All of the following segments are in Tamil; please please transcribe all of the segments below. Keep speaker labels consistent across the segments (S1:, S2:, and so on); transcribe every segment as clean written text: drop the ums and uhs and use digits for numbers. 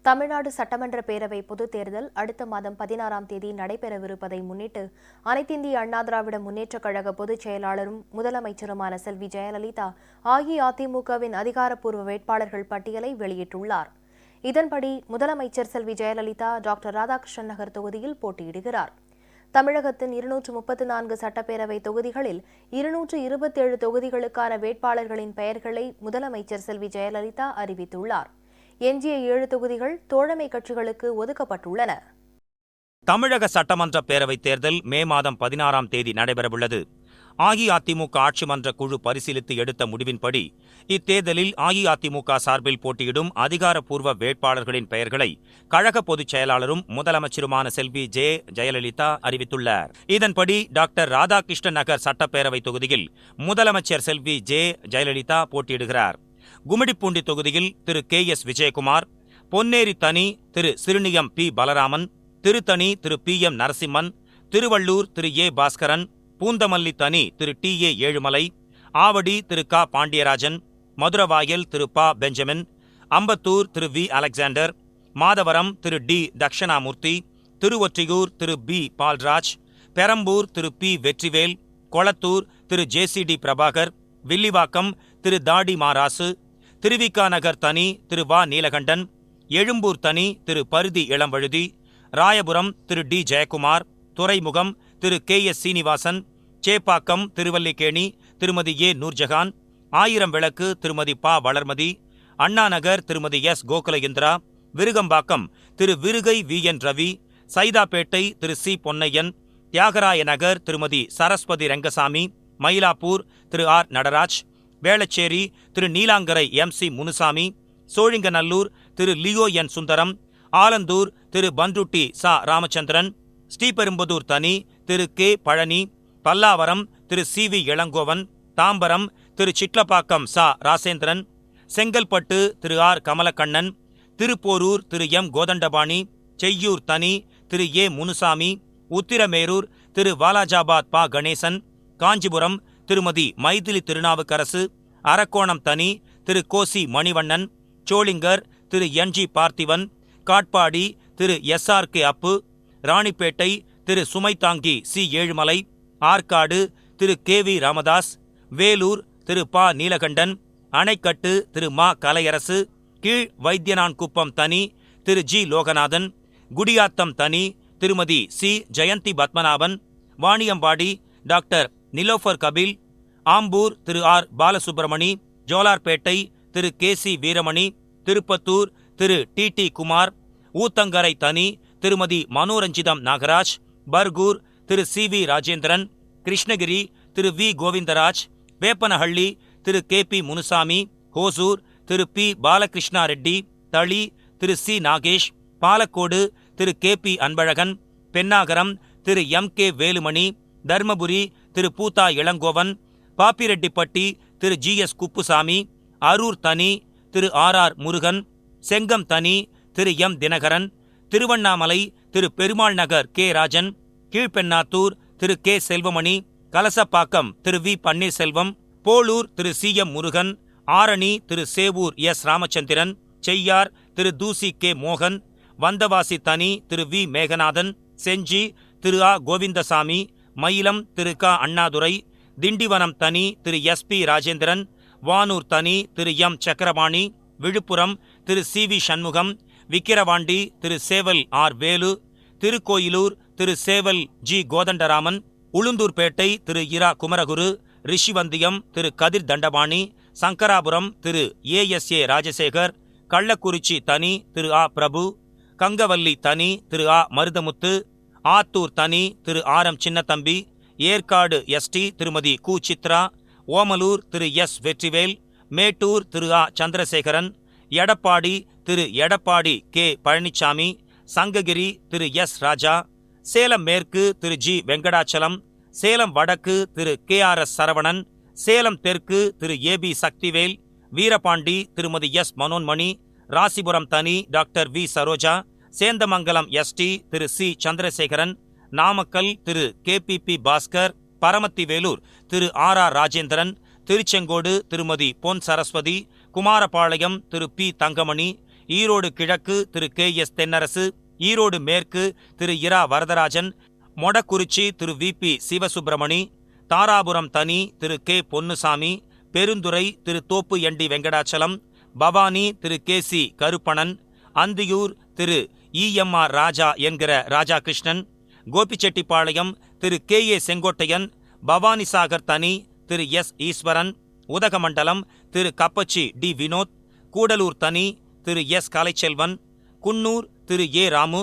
S1: தமிழ்நாடு சட்டமன்ற பேரவை பொதுத் தேர்தல் அடுத்த மாதம் 16ஆம் தேதி நடைபெறவிருப்பதை முன்னிட்டு அனைத்திந்திய அண்ணா திராவிட முன்னேற்றக் கழக பொதுச் செயலாளரும் முதலமைச்சருமான செல்வி ஜெயலலிதா அஇஅதிமுகவின் அதிகாரப்பூர்வ வேட்பாளர்கள் பட்டியலை வெளியிட்டுள்ளார். இதன்படி முதலமைச்சர் செல்வி ஜெயலலிதா டாக்டர் ராதாகிருஷ்ணன் நகர் தொகுதியில் போட்டியிடுகிறார். தமிழகத்தின் 234 சட்டப்பேரவை தொகுதிகளில் 227 தொகுதிகளுக்கான வேட்பாளர்களின் பெயர்களை முதலமைச்சர் செல்வி ஜெயலலிதா அறிவித்துள்ளார். எஞ்சிய 7 தொகுதிகள் தோழமை கட்சிகளுக்கு ஒதுக்கப்பட்டுள்ளன.
S2: தமிழக சட்டமன்ற பேரவைத் தேர்தல் மே மாதம் 16ஆம் தேதி நடைபெறவுள்ளது. அஇஅதிமுக ஆட்சி மன்ற குழு பரிசீலித்து எடுத்த முடிவின்படி இத்தேர்தலில் அஇஅதிமுக சார்பில் போட்டியிடும் அதிகாரப்பூர்வ வேட்பாளர்களின் பெயர்களை கழக பொதுச் செயலாளரும் முதலமைச்சருமான செல்வி ஜெயலலிதா அறிவித்துள்ளார். இதன்படி டாக்டர் ராதாகிருஷ்ணன் நகர் சட்டப்பேரவை தொகுதியில் முதலமைச்சர் செல்வி ஜெயலலிதா போட்டியிடுகிறார். கும்மிடிப்பூண்டி தொகுதியில் திரு KS விஜயகுமார், பொன்னேரி தனி திரு Siruniyam P Balaraman, Tiruttani Thiru PM Narasimhan, Tiruvallur Thiru A Bhaskaran, Poonamallee தனி திரு TA ஏழுமலை, ஆவடி திரு K பாண்டியராஜன், மதுரவாயல் திரு ப பெஞ்சமின், அம்பத்தூர் திரு V அலெக்சாண்டர், மாதவரம் திரு D தக்ஷணாமூர்த்தி, திருவொற்றியூர் திரு B பால்ராஜ், பெரம்பூர் திரு P வெற்றிவேல், கொளத்தூர் திரு JCD பிரபாகர், வில்லிவாக்கம் திரு தாடி மாராசு, திருவிக நகர் தனி திரு வ நீலகண்டன், எழும்பூர் தனி திரு பருதி இளம்வழுதி, ராயபுரம் திரு D ஜெயக்குமார், துறைமுகம் திரு KS சீனிவாசன், சேப்பாக்கம் திருவல்லிக்கேணி திருமதி A நூர்ஜஹான், ஆயிரம் விளக்கு திருமதி ப வளர்மதி, அண்ணா நகர் திருமதி S கோகுல இந்திரா, விருகம்பாக்கம் திரு விருகை VN ரவி, சைதாப்பேட்டை திரு C பொன்னையன், தியாகராய நகர் திருமதி சரஸ்வதி ரங்கசாமி, மயிலாப்பூர் திரு R நடராஜ், வேளச்சேரி திரு நீலாங்கரை MC முனுசாமி, சோழிங்கநல்லூர் திரு லியோ N சுந்தரம், ஆலந்தூர் திரு பன்ருட்டி ச ராமச்சந்திரன், ஸ்ரீபெரும்புதூர் தனி திரு K பழனி, பல்லாவரம் திரு CV இளங்கோவன், தாம்பரம் திரு சிட்லப்பாக்கம் ச ராசேந்திரன், செங்கல்பட்டு திரு R கமலக்கண்ணன், திருப்போரூர் திரு M கோதண்டபாணி, செய்யூர் தனி திரு A முனுசாமி, உத்திரமேரூர் திரு வாலாஜாபாத் ப கணேசன், காஞ்சிபுரம் திருமதி மைதிலி திருநாவுக்கரசு, அரக்கோணம் தனி திரு கோசி மணிவண்ணன், சோளிங்கர் திரு NG பார்த்திவன், காட்பாடி திரு SRK அப்பு, ராணிப்பேட்டை திரு சுமைதாங்கி C ஏழுமலை, ஆற்காடு திரு KV ராமதாஸ், வேலூர் திரு ப நீலகண்டன், அணைக்கட்டு திரு மா கலையரசு, கீழ் வைத்தியனான்குப்பம் தனி திரு G லோகநாதன், குடியாத்தம் தனி திருமதி C ஜெயந்தி பத்மநாபன், வாணியம்பாடி டாக்டர் நிலோஃபர் கபில், ஆம்பூர் திரு R பாலசுப்ரமணி, ஜோலார்பேட்டை திரு KC வீரமணி, திருப்பத்தூர் திரு TT குமார், ஊத்தங்கரை தனி திருமதி மனோரஞ்சிதம் நாகராஜ், பர்கூர் திரு CV ராஜேந்திரன், கிருஷ்ணகிரி திரு V கோவிந்தராஜ், வேப்பனஹள்ளி திரு KP முனுசாமி, ஹோசூர் திரு P பாலகிருஷ்ணா ரெட்டி, தளி திரு C நாகேஷ், பாலக்கோடு திரு KP அன்பழகன், பென்னாகரம் திரு MK வேலுமணி, தர்மபுரி திரு பூதா இளங்கோவன், பாப்பிரெட்டிப்பட்டி திரு GS குப்புசாமி, அரூர் தனி திரு RR முருகன், செங்கம் தனி திரு M தினகரன், திருவண்ணாமலை திரு பெருமாள் நகர் K ராஜன், கீழ்பெண்ணாத்தூர் திரு K செல்வமணி, கலசப்பாக்கம் திரு V பன்னீர்செல்வம், போளூர் திரு CM முருகன், ஆரணி திரு சேவூர் S ராமச்சந்திரன், செய்யார் திரு தூசி K மோகன், வந்தவாசி தனி திரு V Meganathan, Senji Thiru A Govindasamy, Mayilam Thiru K Annadurai, Tindivanam தனி திரு SP ராஜேந்திரன், வானூர் தனி திரு M சக்கரபாணி, விழுப்புரம் திரு CV சண்முகம், விக்கிரவாண்டி திரு சேவல் R வேலு, திருக்கோயிலூர் திரு சேவல் G கோதண்டராமன், உளுந்தூர்பேட்டை திரு இரா குமரகுரு, ரிஷிவந்தியம் திரு கதிர் தண்டபாணி, சங்கராபுரம் திரு ASA ராஜசேகர், கள்ளக்குறிச்சி தனி திரு A பிரபு, கங்கவல்லி தனி திரு A மருதமுத்து, ஆத்தூர் தனி திரு RM சின்னத்தம்பி, ஏற்காடு ST திருமதி கு சித்ரா, ஓமலூர் திரு S Vetrivel, Mettur Thiru A Chandrasekaran, Edappadi Thiru Edappadi K Palaniswami, Sankagiri Thiru S ராஜா, சேலம் மேற்கு திரு G வெங்கடாச்சலம், சேலம் வடக்கு திரு KRS சரவணன், சேலம் தெற்கு திரு AB சக்திவேல், வீரபாண்டி திருமதி S மனோன்மணி, ராசிபுரம் தனி doctor V Saroja, Senthamangalam ST Thiru C Chandrasekaran, Namakkal Thiru KPP Baskar, Paramathivelur Thiru RR Rajendran, Tiruchengode Thirumathi Pon Saraswati, Kumarapalayam திரு P தங்கமணி, ஈரோடு கிழக்கு திரு KS தென்னரசு, ஈரோடு மேற்கு திரு இரா வரதராஜன், மொடக்குறிச்சி திரு VP சிவசுப்பிரமணி, தாராபுரம் தனி திரு K பொன்னுசாமி, பெருந்துறை திரு தோப்பு ND வெங்கடாச்சலம், பவானி திரு KC கருப்பணன், அந்தியூர் திரு EMR ராஜா என்கிற ராஜாகிருஷ்ணன், கோபிச்செட்டிப்பாளையம் திரு KA செங்கோட்டையன், பவானிசாகர் தனி திரு S ஈஸ்வரன், உதகமண்டலம் திரு கப்பச்சி D வினோத், கூடலூர் தனி திரு S Kalaiselvan, Coonoor Thiru A Ramu,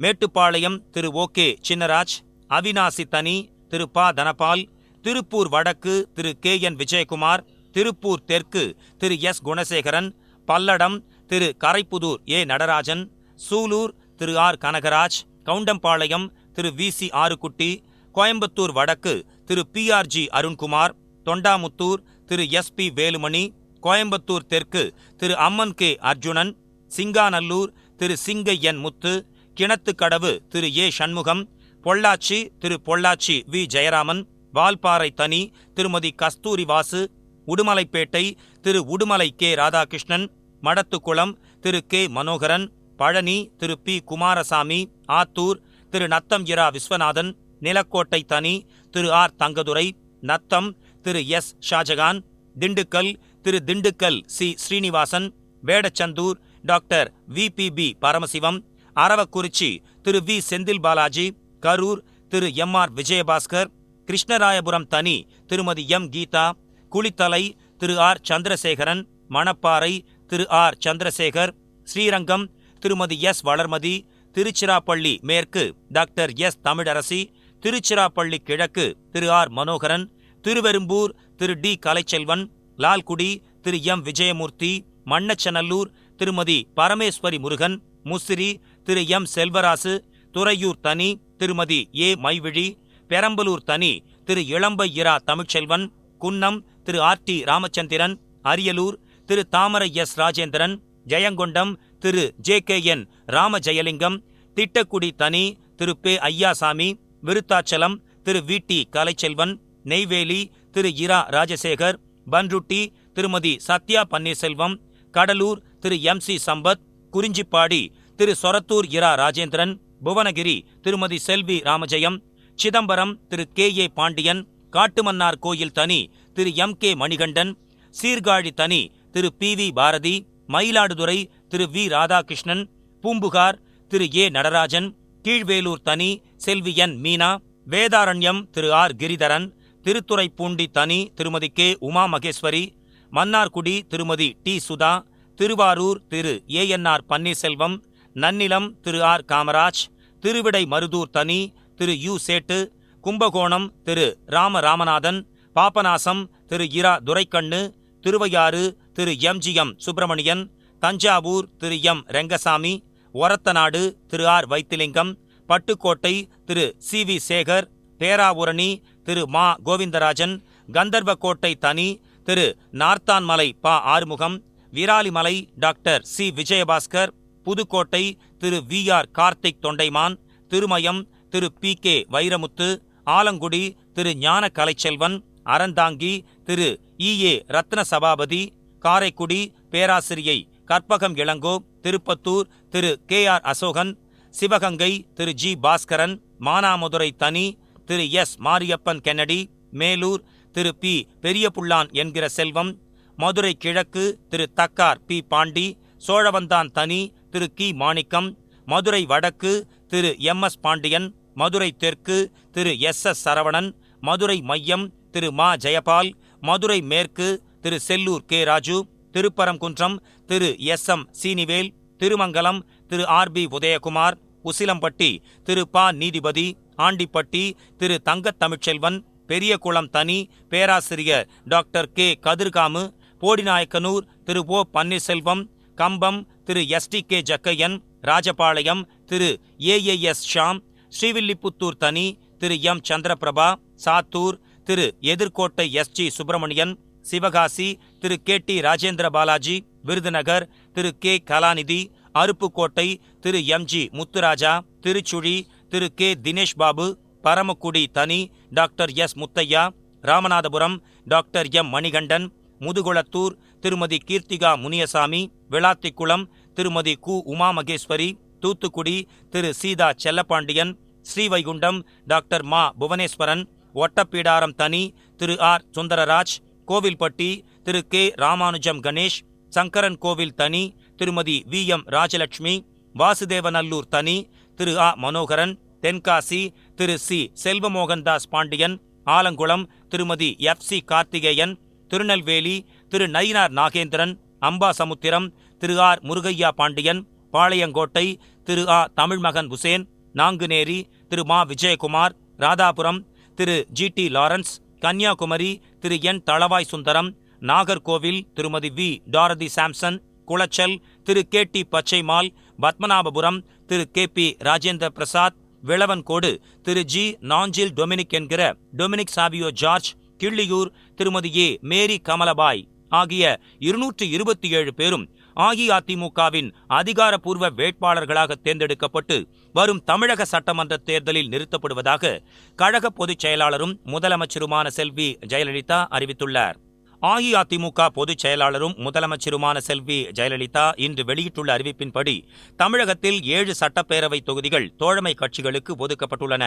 S2: Mettupalayam Thiru OK Chinnaraj, Avinashi தனி திரு ப தனபால், திருப்பூர் வடக்கு திரு KN விஜயகுமார், திருப்பூர் தெற்கு திரு S Gunasekaran, Palladam Thiru Karaipudur A Natarajan, Sulur Thiru R Kanagaraj, Goundampalayam Thiru VC Arukutty, Coimbatore வடக்கு திரு PRG அருண்குமார், தொண்டாமுத்தூர் திரு SP வேலுமணி, கோயம்புத்தூர் தெற்கு திரு அம்மன் K அர்ஜுனன், சிங்காநல்லூர் திரு சிங்கை N Muthu, Kinathukadavu Thiru A Shanmugam, Pollachi Thiru Pollachi V Jayaraman, Valparai தனி திருமதி கஸ்தூரி வாசு, உடுமலைப்பேட்டை திரு உடுமலை K ராதாகிருஷ்ணன், மடத்துக்குளம் திரு K மனோகரன், பழனி திரு P குமாரசாமி, ஆத்தூர் திரு நத்தம் இரா விஸ்வநாதன், நிலக்கோட்டை தனி Thiru R Thangadurai, Natham Thiru S Shajahan, Dindigul Thiru Dindigul C Srinivasan, Vedasandur doctor VPB Paramasivam, Aravakurichi Thiru V Senthil Balaji, Karur Thiru MR Vijayabaskar, Krishnarayapuram தனி திருமதி M கீதா, குளித்தலை திரு R சந்திரசேகரன், மணப்பாறை திரு R சந்திரசேகர், ஸ்ரீரங்கம் திருமதி S வளர்மதி, திருச்சிராப்பள்ளி மேற்கு டாக்டர் S தமிழரசி, திருச்சிராப்பள்ளி கிழக்கு திரு R மனோகரன், திருவெரும்பூர் திரு D கலைச்செல்வன், லால்குடி திரு M விஜயமூர்த்தி, மண்ணச்சநல்லூர் திருமதி பரமேஸ்வரி முருகன், முசிறி திரு M செல்வராசு, துறையூர் தனி திருமதி A மைவிழி, பெரம்பலூர் தனி திரு இளம்பை இரா தமிழ்ச்செல்வன், குன்னம் திரு RT ராமச்சந்திரன், அரியலூர் திரு தாமரை S ராஜேந்திரன், ஜெயங்கொண்டம் திரு JKN ராமஜெயலிங்கம், திட்டக்குடி தனி திரு P ஐயாசாமி, விருத்தாச்சலம் திரு VT கலைச்செல்வன், நெய்வேலி திரு இரா ராஜசேகர், பன்ருட்டி திருமதி சத்யா பன்னீர்செல்வம், கடலூர் திரு MC சம்பத், குறிஞ்சிப்பாடி திரு சொரத்தூர் இரா ராஜேந்திரன், புவனகிரி திருமதி செல்வி ராமஜெயம், சிதம்பரம் திரு KA பாண்டியன், காட்டுமன்னார் கோயில் தனி திரு MK மணிகண்டன், சீர்காழி தனி திரு PV Bharathi, Mayiladuthurai Thiru V Radhakrishnan, Poompuhar Thiru A Natarajan, Kilvelur தனி செல்வி N மீனா, வேதாரண்யம் திரு R கிரிதரன், திருத்துறைப்பூண்டி தனி திருமதி K உமா மகேஸ்வரி, மன்னார்குடி திருமதி T சுதா, திருவாரூர் திரு ANR பன்னீர்செல்வம், நன்னிலம் திரு R காமராஜ், திருவிடை மருதூர் தனி திரு U சேட்டு, கும்பகோணம் திரு ராமநாதன், பாபநாசம் திரு இரா துரைக்கண்ணு, திருவையாறு திரு MGM சுப்பிரமணியன், தஞ்சாவூர் திரு M ரெங்கசாமி, ஒரத்தநாடு திரு R வைத்திலிங்கம், பட்டுக்கோட்டை திரு CV சேகர், பேராவூரணி திரு மா கோவிந்தராஜன், கந்தர்வக்கோட்டை தனி திரு நார்த்தான்மலை ப ஆறுமுகம், விராலிமலை டாக்டர் C விஜயபாஸ்கர், புதுக்கோட்டை திரு VR கார்த்திக் தொண்டைமான், திருமயம் திரு PK வைரமுத்து, ஆலங்குடி திரு ஞான கலைச்செல்வன், அறந்தாங்கி திரு EA ரத்ன சபாபதி, காரைக்குடி பேராசிரியை கற்பகம் இளங்கோ, திருப்பத்தூர் திரு KR அசோகன், சிவகங்கை திரு G பாஸ்கரன், மானாமதுரை தனி திரு S மாரியப்பன் கென்னடி, மேலூர் திரு P பெரியபுள்ளான் என்கிற செல்வம், மதுரை கிழக்கு திரு தக்கார் P பாண்டி, சோழவந்தான் தனி திரு கி மாணிக்கம், மதுரை வடக்கு திரு MS பாண்டியன், மதுரை தெற்கு திரு SS சரவணன், மதுரை மையம் திரு மா ஜெயபால், மதுரை மேற்கு திரு செல்லூர் K ராஜு, திருப்பரங்குன்றம் திரு SM சீனிவேல், திருமங்கலம் திரு RB உதயகுமார், உசிலம்பட்டி திரு ப நீதிபதி, ஆண்டிப்பட்டி திரு தங்கத் தமிழ்ச்செல்வன், பெரியகுளம் தனி பேராசிரியர் டாக்டர் K கதிர்காமு, போடிநாயக்கனூர் திரு O பன்னீர்செல்வம், கம்பம் திரு STK ஜக்கையன், ராஜபாளையம் திரு AAS ஷாம், ஸ்ரீவில்லிபுத்தூர் தனி திரு M சந்திரபிரபா, சாத்தூர் திரு எதிர்கோட்டை SG சுப்பிரமணியன், சிவகாசி திரு KT ராஜேந்திர பாலாஜி, விருதுநகர் திரு K கலாநிதி, அருப்புக்கோட்டை திரு MG முத்துராஜா, திருச்சுழி திரு K தினேஷ் பாபு, பரமக்குடி தனி doctor S Muthiah, Ramanathapuram doctor M Manikandan, Mudukulathur Thirumathi Keerthika Muniyasamy, Vilathikulam Thirumathi கு. உமா மகேஸ்வரி, தூத்துக்குடி திரு சீதா செல்லப்பாண்டியன், ஸ்ரீவைகுண்டம் டாக்டர் மா. புவனேஸ்வரன், ஒட்டப்பீடாரம் தனி திரு ஆர். சுந்தரராஜ், கோவில்பட்டி திரு கே. ராமானுஜம் கணேஷ், சங்கரன் கோவில் தனி திருமதி வி. எம். ராஜலட்சுமி, வாசுதேவநல்லூர் தனி திரு ஆ. Manoharan, Tenkasi Thiru C. Selvamohandas Pandian, Alangulam Thirumathi F. C. Karthikeyan, Tirunelveli Thiru Nainar Nagendran, Ambasamudram Thiru R. Murugaiah Pandian, Palayamkottai திரு ஆ. தமிழ்மகன் உசேன், நாங்குநேரி திரு மா. Vijayakumar, Radhapuram Thiru G. T. Lawrence, Kanniyakumari Thiru N. Thalavai Sundaram, Nagercoil Thirumathi V. Dorothy Samson, Colachel Thiru K. T. Pachaimal, Padmanabhapuram Thiru K. P. Rajendra Prasad, Vilavancode Thiru G. Nanjil Dominic என்கிற Dominic Savio George, Killiyoor Thirumathi A. மேரி கமலபாய் ஆகிய 227 பேரும் அஇஅதிமுகவின் அதிகாரப்பூர்வ வேட்பாளர்களாக தேர்ந்தெடுக்கப்பட்டு வரும் தமிழக சட்டமன்ற தேர்தலில் நிறுத்தப்படுவதாக கழக பொதுச் செயலாளரும் முதலமைச்சருமான செல்வி ஜெயலலிதா அறிவித்துள்ளார். அஇஅதிமுக பொதுச் செயலாளரும் முதலமைச்சருமான செல்வி ஜெயலலிதா இன்று வெளியிட்டுள்ள அறிவிப்பின்படி தமிழகத்தில் 7 சட்டப்பேரவை தொகுதிகள் தோழமை கட்சிகளுக்கு ஒதுக்கப்பட்டுள்ளன.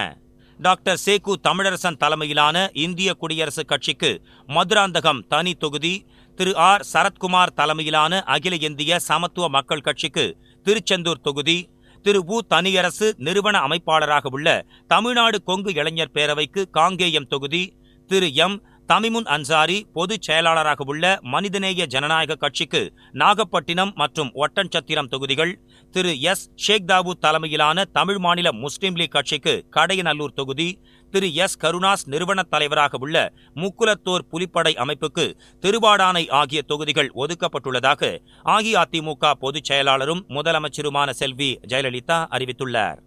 S2: டாக்டர் சேகு தமிழரசன் தலைமையிலான இந்திய குடியரசுக் கட்சிக்கு மதுராந்தகம் தனி தொகுதி, திரு ஆர். சரத்குமார் தலைமையிலான அகில இந்திய சமத்துவ மக்கள் கட்சிக்கு திருச்செந்தூர் தொகுதி, திரு உ. தனியரசு நிறுவன அமைப்பாளராக உள்ள தமிழ்நாடு கொங்கு இளைஞர் பேரவைக்கு காங்கேயம் தொகுதி, திரு எம். தமிமுன் அன்சாரி பொதுச் செயலாளராக உள்ள மனிதநேய ஜனநாயக கட்சிக்கு நாகப்பட்டினம் மற்றும் ஒட்டன்சத்திரம் தொகுதிகள், திரு எஸ். ஷேக் தாவூத் தலைமையிலான தமிழ் மாநில முஸ்லீம் லீக் கட்சிக்கு கடையநல்லூர் தொகுதி, திரு எஸ். கருணாஸ் நிறுவனத் தலைவராக உள்ள முக்குலத்தோர் புலிப்படை அமைப்புக்கு திருவாடானை ஆகிய தொகுதிகள் ஒதுக்கப்பட்டுள்ளதாக அஇஅதிமுக பொதுச் செயலாளரும் முதலமைச்சருமான செல்வி ஜெயலலிதா அறிவித்துள்ளார்.